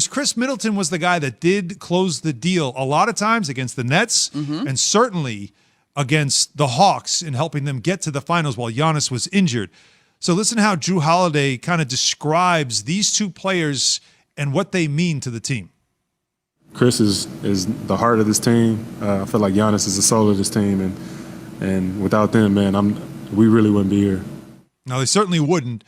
Chris Middleton was the guy that did close the deal a lot of times against the Nets and certainly against the Hawks in helping them get to the finals while Giannis was injured. So listen to how Drew Holiday kind of describes these two players and what they mean to the team. Chris is the heart of this team. I feel like Giannis is the soul of this team, and without them, man, we really wouldn't be here. No, they certainly wouldn't.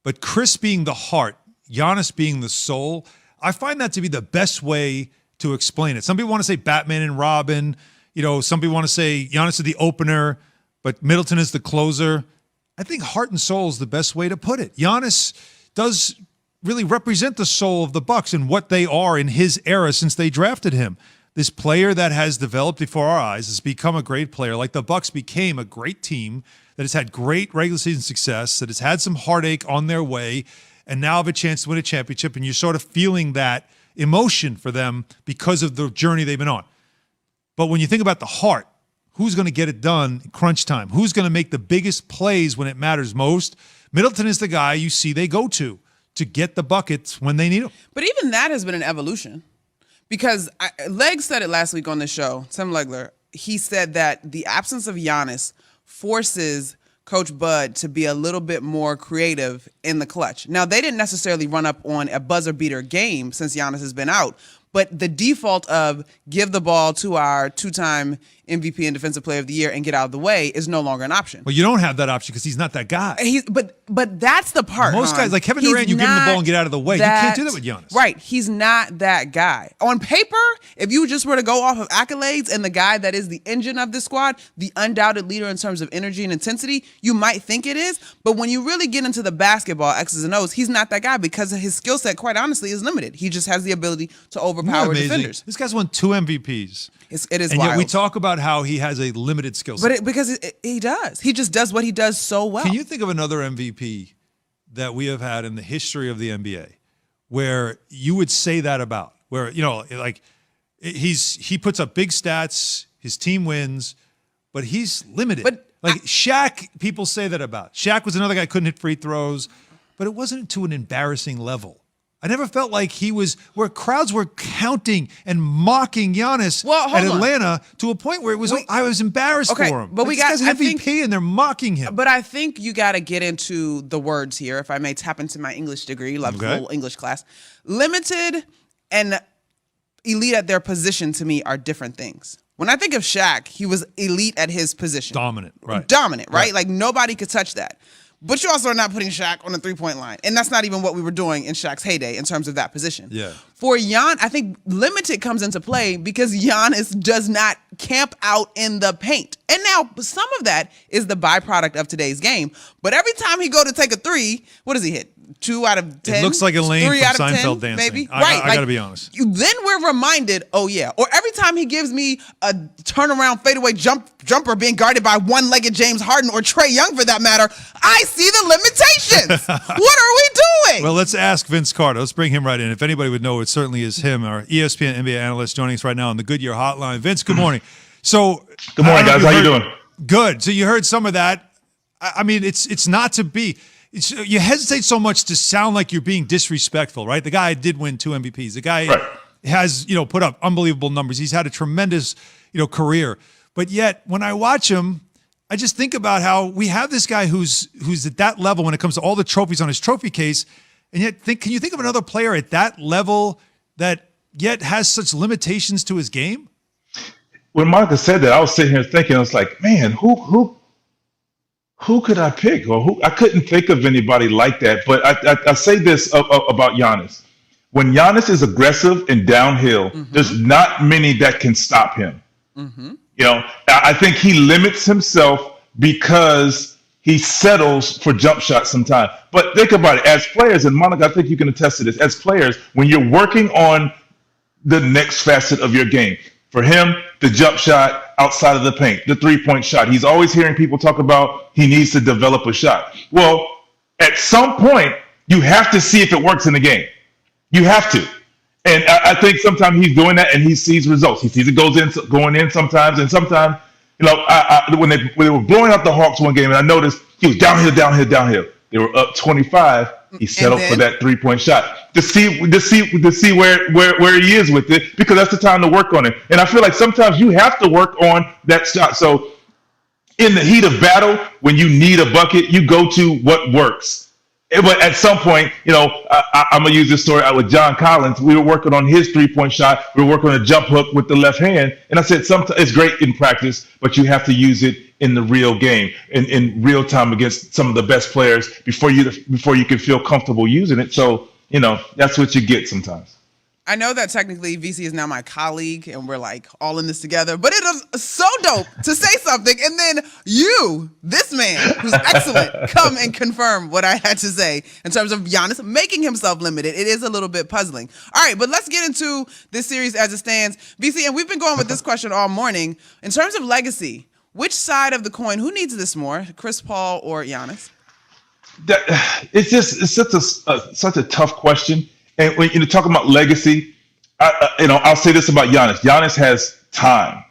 But Chris being the heart, Giannis being the soul, I find that to be the best way to explain it. Some people want to say Batman and Robin. You know, some people want to say Giannis is the opener, but Middleton is the closer. I think heart and soul is the best way to put it. Giannis does really represent the soul of the Bucks and what they are in his era since they drafted him. This player that has developed before our eyes has become a great player. Like the Bucks became a great team that has had great regular season success, that has had some heartache on their way, and now have a chance to win a championship, and you're sort of feeling that emotion for them because of the journey they've been on. But when you think about the heart, who's going to get it done in crunch time? Who's going to make the biggest plays when it matters most? Middleton is the guy you see they go to get the buckets when they need them. But even that has been an evolution. Because Leg said it last week on the show, Tim Legler. He said that the absence of Giannis forces Coach Bud to be a little bit more creative in the clutch. Now, they didn't necessarily run up on a buzzer beater game since Giannis has been out, but the default of give the ball to our two-time MVP and Defensive Player of the Year and get out of the way is no longer an option. Well, you don't have that option because he's not that guy. But that's the part. Most guys, like Kevin Durant, you give him the ball and get out of the way. You can't do that with Giannis. Right. He's not that guy. On paper, if you just were to go off of accolades and the guy that is the engine of this squad, the undoubted leader in terms of energy and intensity, you might think it is. But when you really get into the basketball X's and O's, he's not that guy because his skill set, quite honestly, is limited. He just has the ability to overpower defenders. This guy's won 2 MVPs. It is and wild. yet we talk about how he has a limited skill set. But because he does. He just does what he does so well. Can you think of another MVP that we have had in the history of the NBA where you would say that about? Where, you know, like he puts up big stats, his team wins, but he's limited. But like Shaq, people say that about. Shaq was another guy who couldn't hit free throws, but it wasn't to an embarrassing level. I never felt like he was where crowds were counting and mocking Giannis at Atlanta to a point where it was I was embarrassed for him. But like, this guy's an MVP and they're mocking him. But I think you got to get into the words here, if I may tap into my English degree, love the whole English class. Limited and elite at their position to me are different things. When I think of Shaq, he was elite at his position. Dominant, right? Dominant, right? Like nobody could touch that. But you also are not putting Shaq on the three-point line. And that's not even what we were doing in Shaq's heyday in terms of that position. Yeah. For Giannis, I think limited comes into play because Giannis does not camp out in the paint. And now some of that is the byproduct of today's game. But every time he go to take a three, what does he hit? 2 out of 10? It looks like Elaine 3 from out of Seinfeld 10, dancing. maybe? I got to be honest. Then we're reminded, oh yeah. Or every time he gives me a turnaround fadeaway jumper being guarded by one-legged James Harden or Trae Young for that matter, I see the limitations. What are we doing? Well, let's ask Vince Carter. Let's bring him right in. If anybody would know, it certainly is him, our ESPN NBA analyst joining us right now on the Goodyear Hotline. Vince, good morning. So, good morning, guys. How you doing? Good. So you heard some of that. I mean, it's not to be. You hesitate so much to sound like you're being disrespectful, right? The guy did win 2 MVPs. The guy has, put up unbelievable numbers. He's had a tremendous, career. But yet, when I watch him, I just think about how we have this guy who's at that level when it comes to all the trophies on his trophy case, and yet can you think of another player at that level that yet has such limitations to his game? When Monica said that, I was sitting here thinking, I was like, man, who could I pick? Or I couldn't think of anybody like that. But I say this about Giannis. When Giannis is aggressive and downhill, there's not many that can stop him. I think he limits himself because he settles for jump shots sometimes. But think about it. As players, and Monica, I think you can attest to this. As players, when you're working on the next facet of your game, for him, the jump shot outside of the paint, the three-point shot. He's always hearing people talk about he needs to develop a shot. Well, at some point, you have to see if it works in the game. You have to. And I think sometimes he's doing that and he sees results. He sees it going in sometimes. And sometimes, when they were blowing out the Hawks one game, and I noticed he was downhill. They were up 25. He settled for that 3-point shot to see where he is with it, because that's the time to work on it. And I feel like sometimes you have to work on that shot. So in the heat of battle, when you need a bucket, you go to what works. But at some point, I'm going to use this story out with John Collins. We were working on his 3-point shot. We were working on a jump hook with the left hand. And I said, sometimes it's great in practice, but you have to use it in the real game, in real time against some of the best players before you can feel comfortable using it. So, that's what you get sometimes. I know that technically VC is now my colleague and we're like all in this together, but it is so dope to say something and then you, this man who's excellent, come and confirm what I had to say in terms of Giannis making himself limited. It is a little bit puzzling. All right, but let's get into this series as it stands. VC, and we've been going with this question all morning. In terms of legacy, which side of the coin, who needs this more, Chris Paul or Giannis? It's such a tough question. And when you're talking about legacy, I'll say this about Giannis. Giannis has time.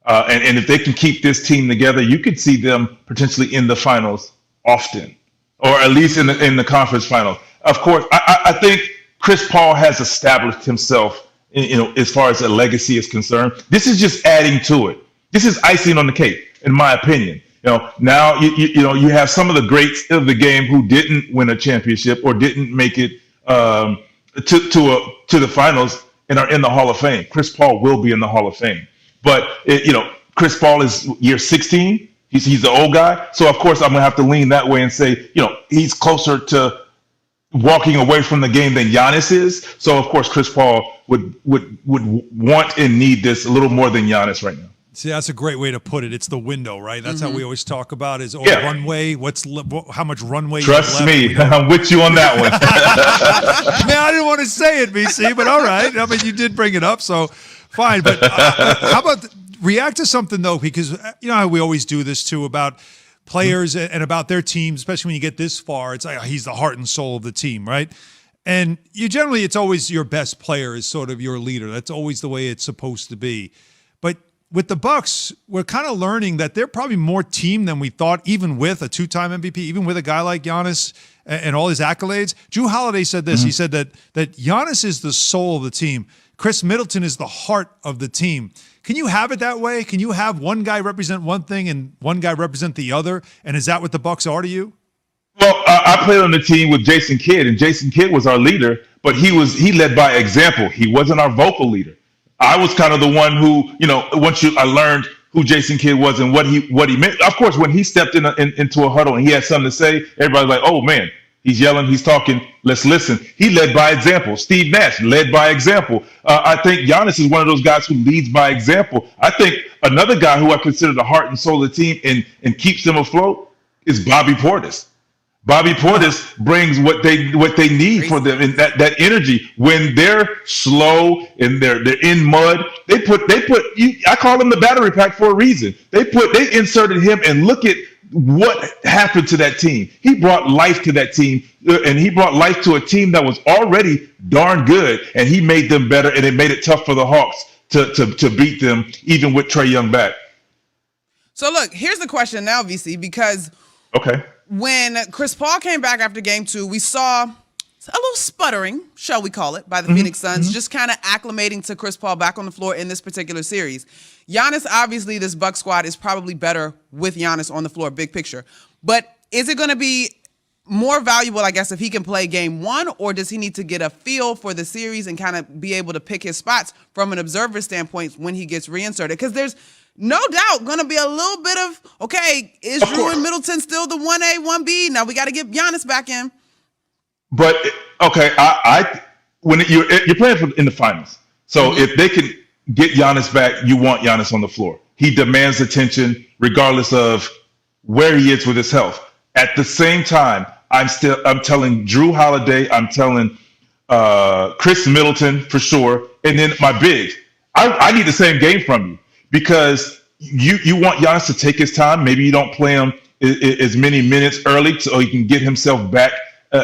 And if they can keep this team together, you could see them potentially in the finals often, or at least in the conference finals. Of course, I think Chris Paul has established himself, as far as a legacy is concerned. This is just adding to it. This is icing on the cake, in my opinion. Now you have some of the greats of the game who didn't win a championship or didn't make it to the finals and are in the Hall of Fame. Chris Paul will be in the Hall of Fame, but Chris Paul is year 16. He's the old guy, so of course I'm gonna have to lean that way and say he's closer to walking away from the game than Giannis is. So of course Chris Paul would want and need this a little more than Giannis right now. See, that's a great way to put it. It's the window, right? That's how we always talk about is runway. How much runway? Trust me, I'm with you on that one. Man, I didn't want to say it, BC, but all right. I mean, you did bring it up, so fine. But how about react to something though? Because how we always do this too about players and about their teams, especially when you get this far. It's like he's the heart and soul of the team, right? And it's always your best player is sort of your leader. That's always the way it's supposed to be. But with the Bucks, we're kind of learning that they're probably more team than we thought, even with a 2-time MVP, even with a guy like Giannis and all his accolades. Drew Holiday said this. He said that Giannis is the soul of the team. Chris Middleton is the heart of the team. Can you have it that way? Can you have one guy represent one thing and one guy represent the other? And is that what the Bucks are to you? Well, I played on the team with Jason Kidd, and Jason Kidd was our leader, but he led by example. He wasn't our vocal leader. I was kind of the one who, I learned who Jason Kidd was and what he meant. Of course, when he stepped into a huddle and he had something to say, everybody's like, oh man, he's yelling, he's talking, let's listen. He led by example. Steve Nash led by example. I think Giannis is one of those guys who leads by example. I think another guy who I consider the heart and soul of the team and keeps them afloat is Bobby Portis. Bobby Portis brings what they need for them, and that energy when they're slow and they're in mud. They put I call him the battery pack for a reason. They inserted him, and look at what happened to that team. He brought life to that team, and he brought life to a team that was already darn good, and he made them better, and it made it tough for the Hawks to beat them, even with Trae Young back. So look, here's the question now, VC, because when Chris Paul came back after game 2, we saw a little sputtering, shall we call it, by the Phoenix Suns, just kind of acclimating to Chris Paul back on the floor in this particular series. Giannis, obviously, this Bucks squad is probably better with Giannis on the floor, big picture. But is it going to be more valuable, I guess, if he can play game 1, or does he need to get a feel for the series and kind of be able to pick his spots from an observer standpoint when he gets reinserted? Because there's no doubt going to be a little bit of, is Drew and Middleton still the 1A, 1B? Now we got to get Giannis back in. But, when you're playing in the finals. So if they can get Giannis back, you want Giannis on the floor. He demands attention regardless of where he is with his health. At the same time, I'm telling Drew Holiday, I'm telling Chris Middleton for sure, and then my bigs. I need the same game from you. Because you want Giannis to take his time. Maybe you don't play him as many minutes early so he can get himself back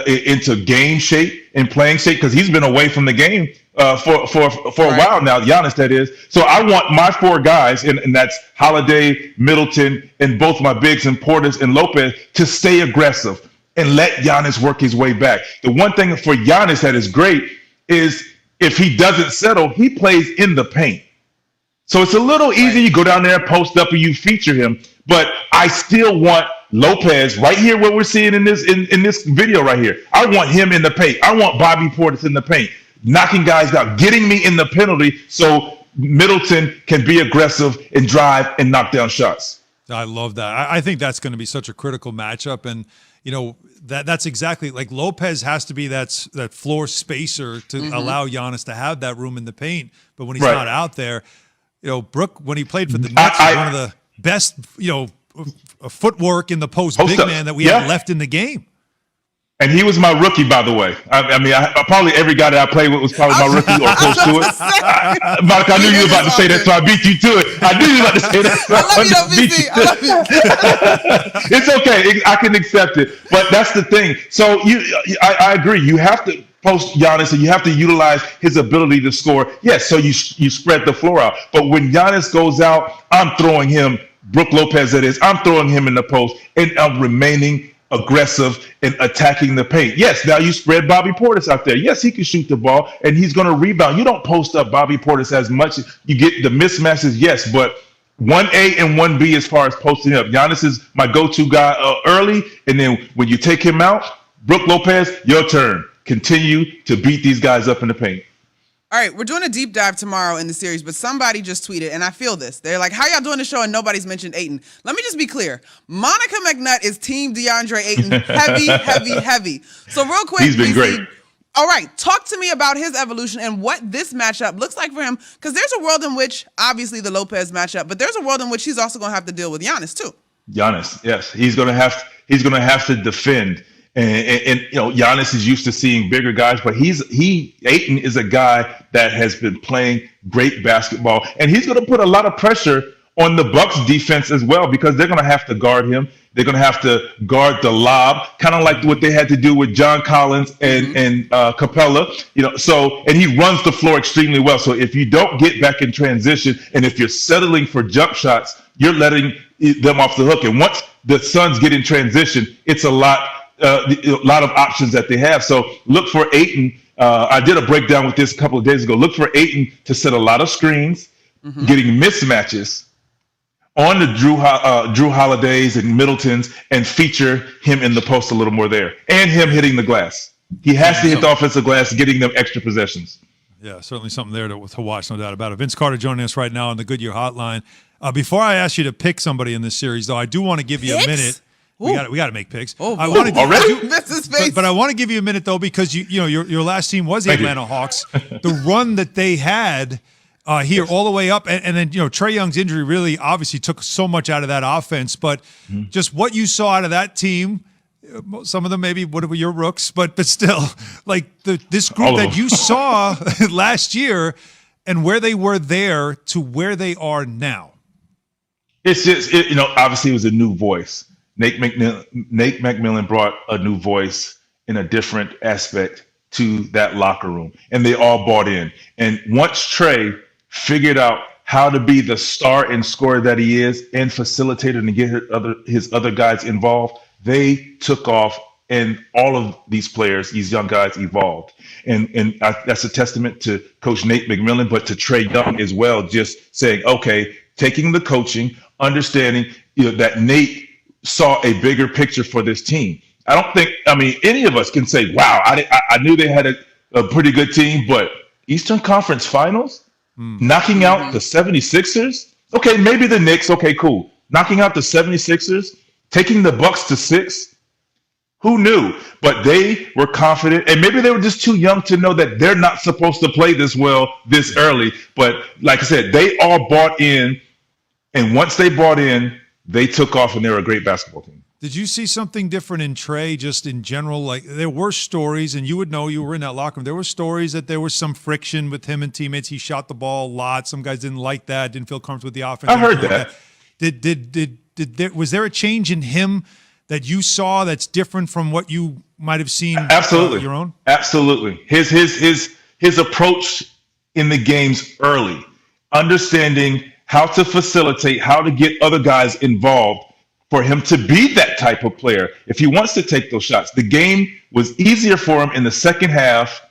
into game shape and playing shape, because he's been away from the game for a while now, Giannis, that is. So I want my 4 guys, and that's Holiday, Middleton, and both my bigs and Portis and Lopez, to stay aggressive. and let Giannis work his way back. The one thing for Giannis that is great is if he doesn't settle, he plays in the paint. So it's a little easy. You go down there, post up, and you feature him. But I still want Lopez right here, what we're seeing in this video right here. I want him in the paint. I want Bobby Portis in the paint, knocking guys down, getting me in the penalty so Middleton can be aggressive and drive and knock down shots. I love that. I think that's going to be such a critical matchup. And, that's exactly like Lopez has to be that floor spacer to allow Giannis to have that room in the paint. But when he's not out there, Brook, when he played for the Nets, was one of the best, footwork in the post big up. Man that we had left in the game. And he was my rookie, by the way. I probably every guy that I played with was probably my rookie or close to it. Monica, I knew you were about to say that, so I beat you to it. I knew you were about to say that. So I love you, VC. I love you. It's okay. I can accept it. But that's the thing. So I agree. You have to post Giannis and you have to utilize his ability to score. Yes, so you spread the floor out. But when Giannis goes out, I'm throwing him, Brook Lopez that is, I'm throwing him in the post, and I'm remaining aggressive and attacking the paint. Yes, now you spread Bobby Portis out there. Yes, he can shoot the ball and he's going to rebound. You don't post up Bobby Portis as much. You get the mismatches, yes, but 1A and 1B as far as posting up. Giannis is my go-to guy early, and then when you take him out, Brook Lopez, your turn. Continue to beat these guys up in the paint. All right, we're doing a deep dive tomorrow in the series, but somebody just tweeted, and I feel this. They're like, how y'all doing the show and nobody's mentioned Ayton? Let me just be clear. Monica McNutt is team DeAndre Ayton. Heavy. So real quick. He's been great. All right, talk to me about his evolution and what this matchup looks like for him, because there's a world in which, obviously, the Lopez matchup, but there's a world in which he's also going to have to deal with Giannis, too. Giannis, yes. He's going to have to defend. And Giannis is used to seeing bigger guys, but Ayton is a guy that has been playing great basketball, and he's going to put a lot of pressure on the Bucks defense as well, because they're going to have to guard him. They're going to have to guard the lob, kind of like what they had to do with John Collins and Capella. And he runs the floor extremely well. So if you don't get back in transition, and if you're settling for jump shots, you're letting them off the hook. And once the Suns get in transition, it's a lot of options that they have. So look for Ayton. I did a breakdown with this a couple of days ago. Look for Ayton to set a lot of screens, getting mismatches on the Drew Holidays and Middletons, and feature him in the post a little more there, and him hitting the glass. He has to hit the offensive glass, getting them extra possessions. Yeah, certainly something there to watch, no doubt about it. Vince Carter joining us right now on the Goodyear Hotline. Before I ask you to pick somebody in this series, though, I do want to give you a minute. We got to make picks. I want to already. But I want to give you a minute though, because your last team was the Atlanta Hawks. The run that they had here all the way up, and then Trae Young's injury really obviously took so much out of that offense. But just what you saw out of that team, some of them maybe were your rooks, but still, like this group that you saw last year, and where they were there to where they are now. It's just obviously it was a new voice. Nate McMillan brought a new voice in a different aspect to that locker room, and they all bought in. And once Trae figured out how to be the star and scorer that he is, and facilitator and get his other guys involved, they took off, and all of these players, these young guys, evolved. And that's a testament to Coach Nate McMillan, but to Trae Young as well, just saying, okay, taking the coaching, understanding that Nate saw a bigger picture for this team. I don't think, any of us can say, wow, I knew they had a pretty good team, but Eastern Conference Finals, knocking out the 76ers, okay, maybe the Knicks, okay, cool. Knocking out the 76ers, taking the Bucks to 6, who knew? But they were confident, and maybe they were just too young to know that they're not supposed to play this well this early. But like I said, they all bought in, and once they bought in, they took off, and they were a great basketball team. Did you see something different in Trae just in general? Like there were stories, and you would know, you were in that locker room. There were stories that there was some friction with him and teammates. He shot the ball a lot. Some guys didn't like that, didn't feel comfortable with the offense. I heard that. Was there a change in him that you saw that's different from what you might have seen? Absolutely. Your own? Absolutely. His approach in the games early, understanding how to facilitate, how to get other guys involved, for him to be that type of player if he wants to take those shots. The game was easier for him in the second half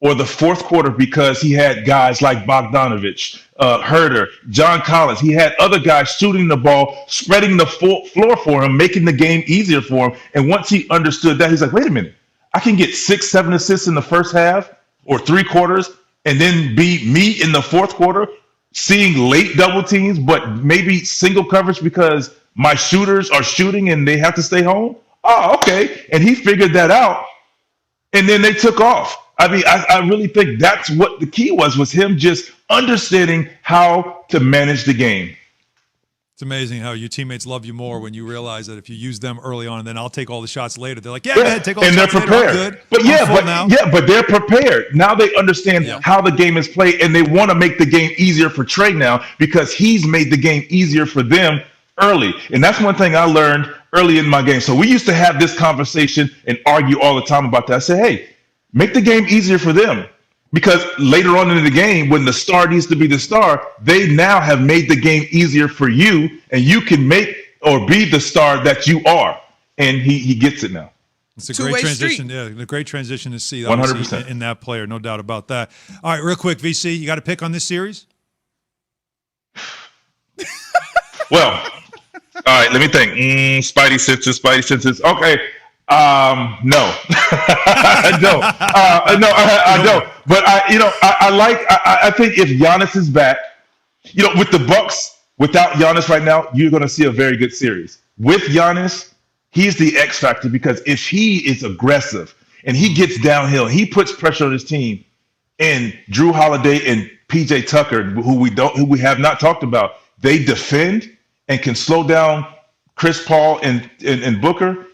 or the fourth quarter because he had guys like Bogdanovich, Herter, John Collins. He had other guys shooting the ball, spreading the floor for him, making the game easier for him. And once he understood that, he's like, wait a minute, I can get 6-7 assists in the first half or 3 quarters and then be me in the fourth quarter, seeing late double teams, but maybe single coverage because my shooters are shooting and they have to stay home. Oh, okay. And he figured that out. And then they took off. I mean, I really think that's what the key was him just understanding how to manage the game. It's amazing how your teammates love you more when you realize that if you use them early on, and then I'll take all the shots later. They're like, yeah, go ahead, take all the shots later. I'm good. But they're prepared. Now they understand how the game is played, and they want to make the game easier for Trey now because he's made the game easier for them early. And that's one thing I learned early in my game. So we used to have this conversation and argue all the time about that. I said, hey, make the game easier for them. Because later on in the game, when the star needs to be the star, they now have made the game easier for you, and you can make or be the star that you are. And he gets it now. It's a great transition. Yeah, a great transition to see 100% in that player, no doubt about that. All right, real quick, VC, you got a pick on this series? Well, all right, let me think. Spidey senses. Okay. No, I don't. But I think if Giannis is back, with the Bucks, without Giannis right now, you're going to see a very good series. With Giannis, he's the X factor because if he is aggressive and he gets downhill, he puts pressure on his team. And Drew Holiday and PJ Tucker, who we have not talked about, they defend and can slow down Chris Paul and Booker.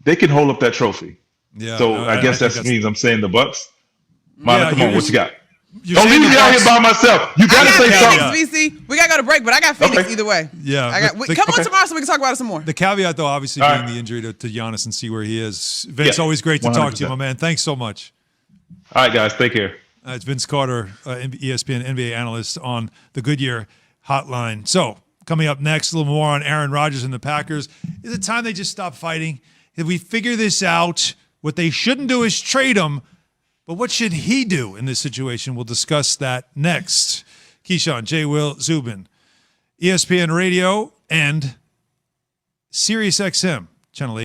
They can hold up that trophy. Yeah. So I guess that means I'm saying the Bucks. Mana, come on, what you got? Don't leave me out here by myself. You got to say something. VC, we got to go to break, but I got Phoenix either way. Yeah. Come on tomorrow so we can talk about it some more. The caveat, though, obviously being the injury to Giannis and see where he is. Vince, always great to 100%. Talk to you, my man. Thanks so much. All right, guys. Take care. It's Vince Carter, ESPN NBA analyst on the Goodyear Hotline. So coming up next, a little more on Aaron Rodgers and the Packers. Is it time they just stop fighting? If we figure this out, what they shouldn't do is trade him, but what should he do in this situation? We'll discuss that next. Keyshawn, J. Will, Zubin, ESPN Radio, and Sirius XM, Channel 8.